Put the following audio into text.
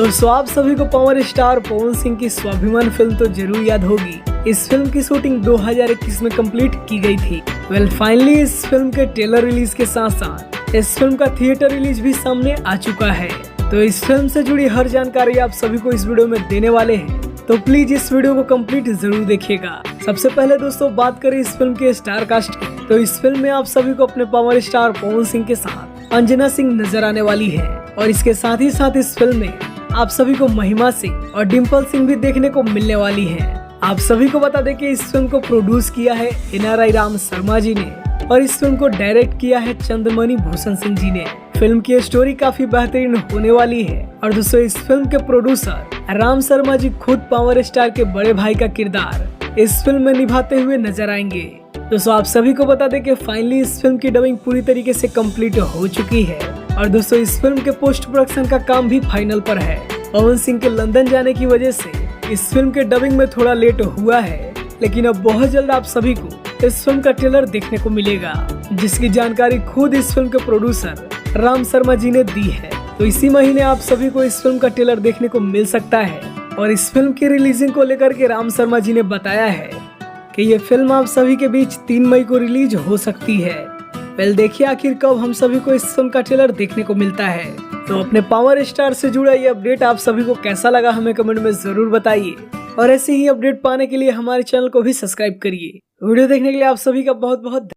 दोस्तों आप सभी को पावर स्टार पवन सिंह की स्वाभिमान फिल्म तो जरूर याद होगी। इस फिल्म की शूटिंग 2021 में कंप्लीट की गई थी। फाइनली इस फिल्म के ट्रेलर रिलीज के साथ साथ इस फिल्म का थिएटर रिलीज भी सामने आ चुका है। तो इस फिल्म से जुड़ी हर जानकारी आप सभी को इस वीडियो में देने वाले हैं, तो प्लीज इस वीडियो को कंप्लीट जरूर देखिएगा। सबसे पहले दोस्तों बात करें इस फिल्म के स्टार कास्ट की, तो इस फिल्म में आप सभी को अपने पावर स्टार पवन सिंह के साथ अंजना सिंह नजर आने वाली है और इसके साथ ही साथ इस फिल्म में आप सभी को महिमा सिंह और डिम्पल सिंह भी देखने को मिलने वाली है। आप सभी को बता दें कि इस फिल्म को प्रोड्यूस किया है NRI राम शर्मा जी ने और इस फिल्म को डायरेक्ट किया है चंद्रमणि भूषण सिंह जी ने। फिल्म की स्टोरी काफी बेहतरीन होने वाली है और दोस्तों इस फिल्म के प्रोड्यूसर राम शर्मा जी खुद पावर स्टार के बड़े भाई का किरदार इस फिल्म में निभाते हुए नजर आएंगे। दोस्तों आप सभी को बता दें कि फाइनली इस फिल्म की डबिंग पूरी तरीके से कंप्लीट हो चुकी है और दोस्तों इस फिल्म के पोस्ट प्रोडक्शन का काम भी फाइनल पर है। पवन सिंह के लंदन जाने की वजह से इस फिल्म के डबिंग में थोड़ा लेट हुआ है, लेकिन अब बहुत जल्द आप सभी को इस फिल्म का ट्रेलर देखने को मिलेगा, जिसकी जानकारी खुद इस फिल्म के प्रोड्यूसर राम शर्मा जी ने दी है। तो इसी महीने आप सभी को इस फिल्म का ट्रेलर देखने को मिल सकता है और इस फिल्म की रिलीजिंग को लेकर के राम शर्मा जी ने बताया है कि ये फिल्म आप सभी के बीच 3 मई को रिलीज हो सकती है। देखिए आखिर कब हम सभी को इस फिल्म का ट्रेलर देखने को मिलता है। तो अपने पावर स्टार से जुड़ा ये अपडेट आप सभी को कैसा लगा हमें कमेंट में जरूर बताइए और ऐसे ही अपडेट पाने के लिए हमारे चैनल को भी सब्सक्राइब करिए। वीडियो देखने के लिए आप सभी का बहुत बहुत